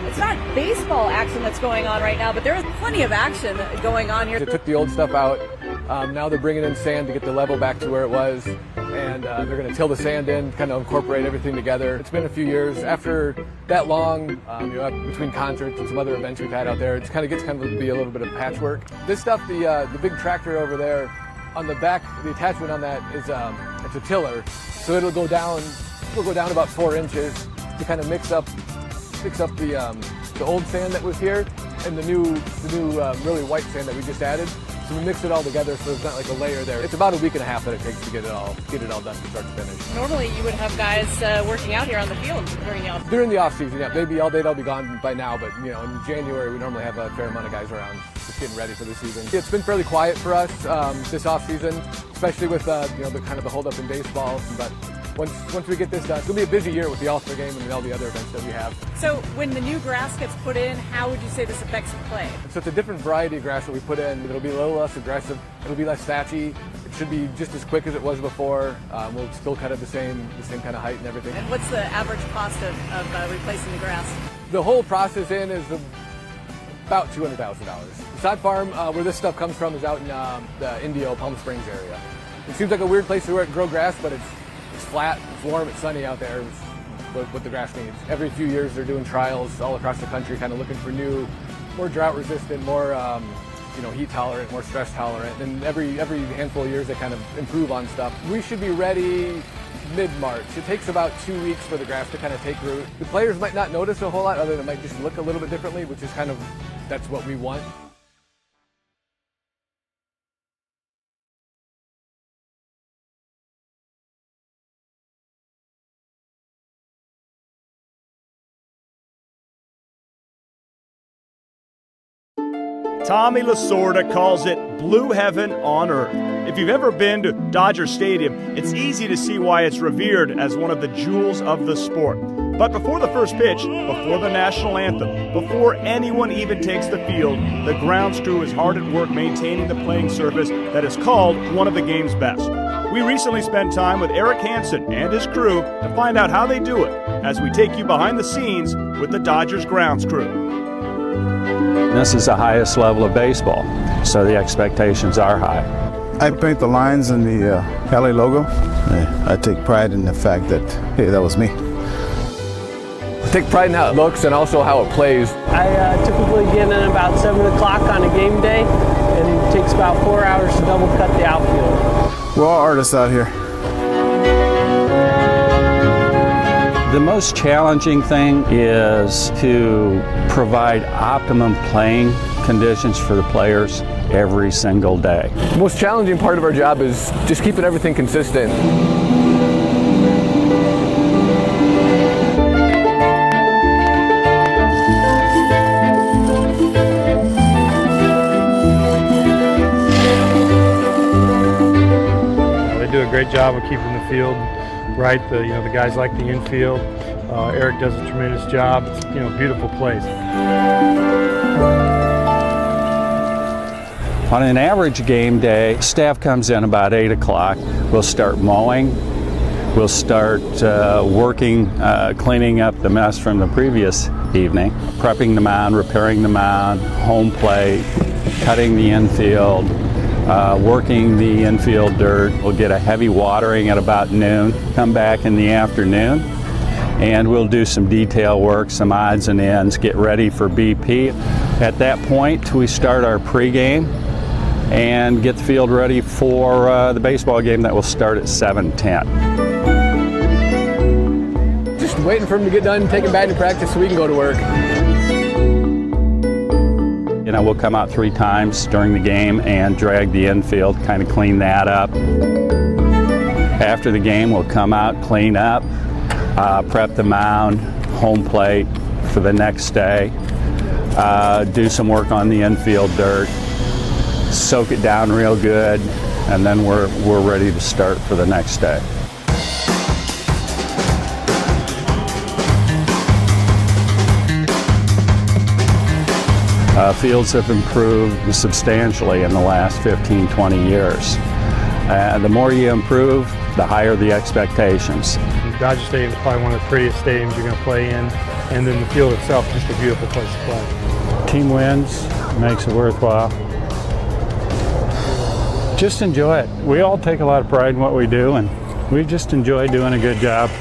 It's not baseball action that's going on right now, but there is plenty of action going on here. They took the old stuff out. Now they're bringing in sand to get the level back to where it was, and they're going to till the sand in, kind of incorporate everything together. It's been a few years. After that long, between concerts and some other events we've had out there, it gets to be a little bit of patchwork. This stuff, the big tractor over there, on the back, the attachment on that is it's a tiller, so it'll go down about 4 inches to kind of mix up the old sand that was here and the new really white sand that we just added. So we mix it all together, so it's not like a layer there. It's about a week and a half that it takes to get it all done from start to finish. Normally you would have guys working out here on the field during the off-season. During the off-season, yeah. Maybe all day they'll be gone by now, but in January we normally have a fair amount of guys around just getting ready for the season. It's been fairly quiet for us this off-season, especially with the kind of the holdup in baseball. But once we get this done, it's going to be a busy year with the All-Star game and all the other events that we have. So when the new grass gets put in, how would you say this affects the play? So it's a different variety of grass that we put in. It'll be a little less aggressive. It'll be less thatchy. It should be just as quick as it was before. We'll still cut it the same kind of height and everything. And what's the average cost of replacing the grass? The whole process in is about $200,000. The sod farm where this stuff comes from is out in the Indio, Palm Springs area. It seems like a weird place to grow grass, but it's flat, it's warm, it's sunny out there. It's what the grass needs. Every few years they're doing trials all across the country, kind of looking for new, more drought resistant, more heat tolerant, more stress tolerant. And every handful of years they kind of improve on stuff. We should be ready mid-March. It takes about 2 weeks for the grass to kind of take root. The players might not notice a whole lot, other than it might just look a little bit differently, which is that's what we want. Tommy Lasorda calls it blue heaven on earth. If you've ever been to Dodger Stadium, it's easy to see why it's revered as one of the jewels of the sport. But before the first pitch, before the national anthem, before anyone even takes the field, the grounds crew is hard at work maintaining the playing surface that is called one of the game's best. We recently spent time with Eric Hansen and his crew to find out how they do it, as we take you behind the scenes with the Dodgers grounds crew. This is the highest level of baseball, so the expectations are high. I paint the lines in the LA logo. I take pride in the fact that, hey, that was me. I take pride in how it looks and also how it plays. I typically get in about 7 o'clock on a game day, and it takes about 4 hours to double cut the outfield. We're all artists out here. The most challenging thing is to provide optimum playing conditions for the players every single day. The most challenging part of our job is just keeping everything consistent. They do a great job of keeping the field right. The guys like the infield. Eric does a tremendous job. It's beautiful place. On an average game day, staff comes in about 8 o'clock. We'll start mowing. We'll start working, cleaning up the mess from the previous evening, prepping the mound, repairing the mound, home plate, cutting the infield, working the infield dirt. We'll get a heavy watering at about noon, come back in the afternoon, and we'll do some detail work, some odds and ends, get ready for BP. At that point, we start our pregame and get the field ready for the baseball game that will start at 7:10. Just waiting for him to get done, taking batting practice so we can go to work. We'll come out 3 times during the game and drag the infield, kind of clean that up. After the game, we'll come out, clean up, prep the mound, home plate for the next day, do some work on the infield dirt, soak it down real good, and then we're ready to start for the next day. Fields have improved substantially in the last 15, 20 years. The more you improve, the higher the expectations. Dodger Stadium is probably one of the prettiest stadiums you're going to play in, and then the field itself is just a beautiful place to play. Team wins, makes it worthwhile. Just enjoy it. We all take a lot of pride in what we do, and we just enjoy doing a good job.